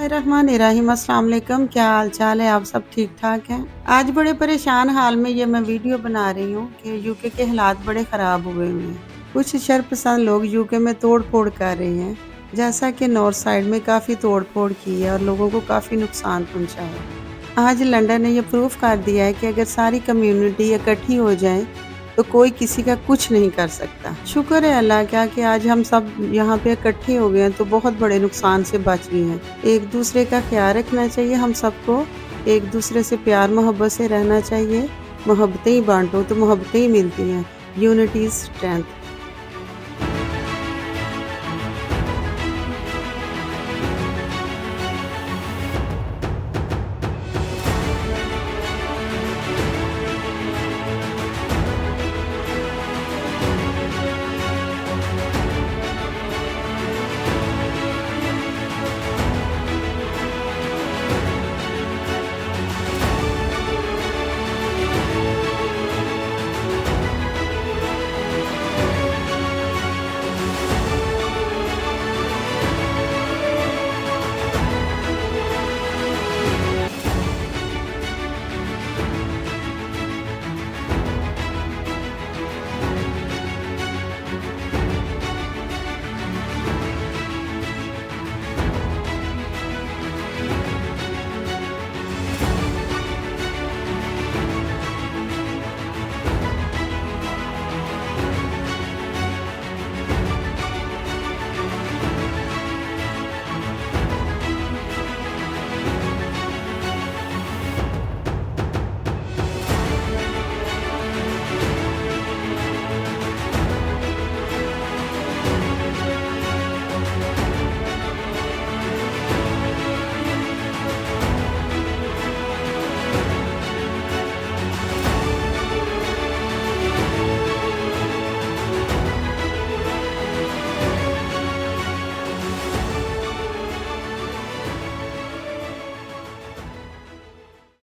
रहमान अस्सलाम वालेकुम। क्या हाल चाल है? आप सब ठीक ठाक हैं? आज बड़े परेशान हाल में ये मैं वीडियो बना रही हूँ कि यूके के हालात बड़े ख़राब हुए हुए हैं। कुछ शरपसंद लोग यूके में तोड़ फोड़ कर रहे हैं, जैसा कि नॉर्थ साइड में काफ़ी तोड़ फोड़ की है और लोगों को काफ़ी नुकसान पहुँचाया। आज लंदन ने यह प्रूफ कर दिया है कि अगर सारी कम्युनिटी इकट्ठी हो जाए तो कोई किसी का कुछ नहीं कर सकता। शुक्र है अल्लाह का कि आज हम सब यहाँ पे इकट्ठे हो गए हैं तो बहुत बड़े नुकसान से बच गए हैं। एक दूसरे का ख्याल रखना चाहिए हम सबको, एक दूसरे से प्यार मोहब्बत से रहना चाहिए। मोहब्बतें ही बांटो तो मोहब्बतें ही मिलती हैं। Unity is strength.